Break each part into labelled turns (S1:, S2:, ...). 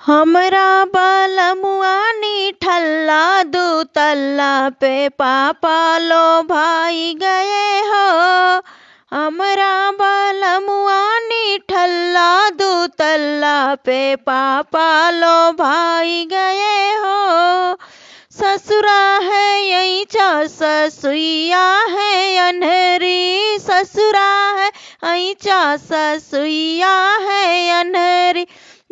S1: हमरा बलमुआ निठल्ला दू तल्ला पे पापा लो भाई गए हो। हमरा बलमुआ निठल्ला दू तल्ला पे पापा लो भाई गए हो। ससुरा है यही चा ससुइया है अनहरी, ससुरा है यही चा ससुइया है अनहरी।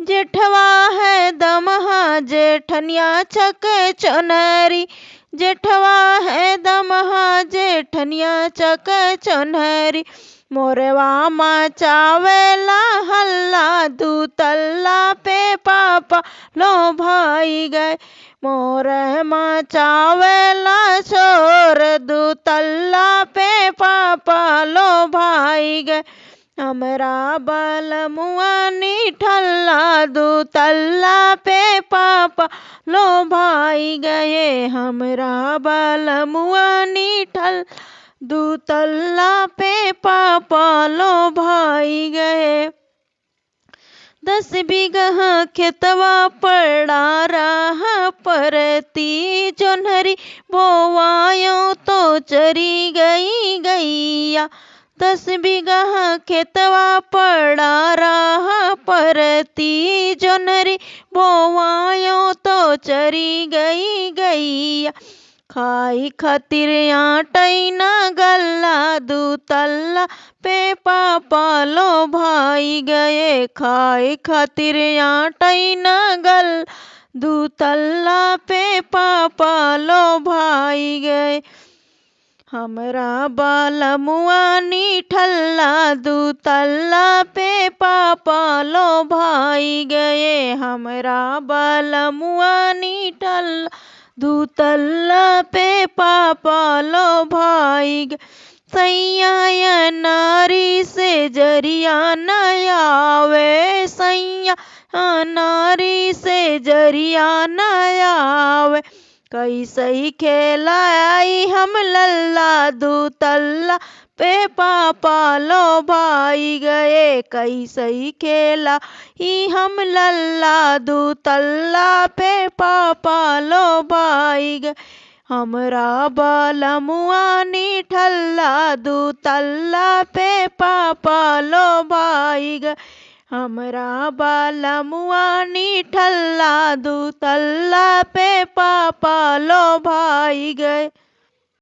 S1: जेठवा है दमहा जेठनिया चक चुनरी, जेठवा है दमहा जेठनिया चक चुनरी। मोरवा मचावेला हल्ला दू तल्ला पे पापा लो भाई गए। मोर मचावेला शोर दू तल्ला पे पापा लो भाई गए। हमरा बलमुआ निठल्ला दू तल्ला पे पापा लो भाई गए। हमरा बलमुआ निठल्ला दू तल्ला पे पापा लो भाई गए। 10 बीघा खेतवा पड़ा रहा परती, जोन्हरी बोवायो तो चरी गई गैया। 10 बीघा खेतवा पड़ा रहा परती, जोन्हरी बोवायो तो चरी गई गैया। खाई खातिर आटई न गल्ला दू तल्ला पे पापा लो भाई गए। खाई खातिर आटई न गल्ला दू तल्ला पे पापा लो भाई गए। हमरा बलमुआ निठल्ला दू तल्ला पे पापा लो भाई गए। हमरा बलमुआ निठल्ला दू तल्ला पे पापा लो भाई गए। सैया नारी से जरिया न आवे, सैया नारी से जरिया न आवे। कैसे खेलाई हम लल्ला दू तल्ला पे पापा लो भाई गए। कैसे खेला ही हम लल्ला दू तल्ला पे पापा लो भाई गए। हमरा बलमुआ निठल्ला दू तल्ला पे पापा लो भाई गए। हमरा बलमुआ निठल्ला दू तल्ला पे पापा लो भाई गए।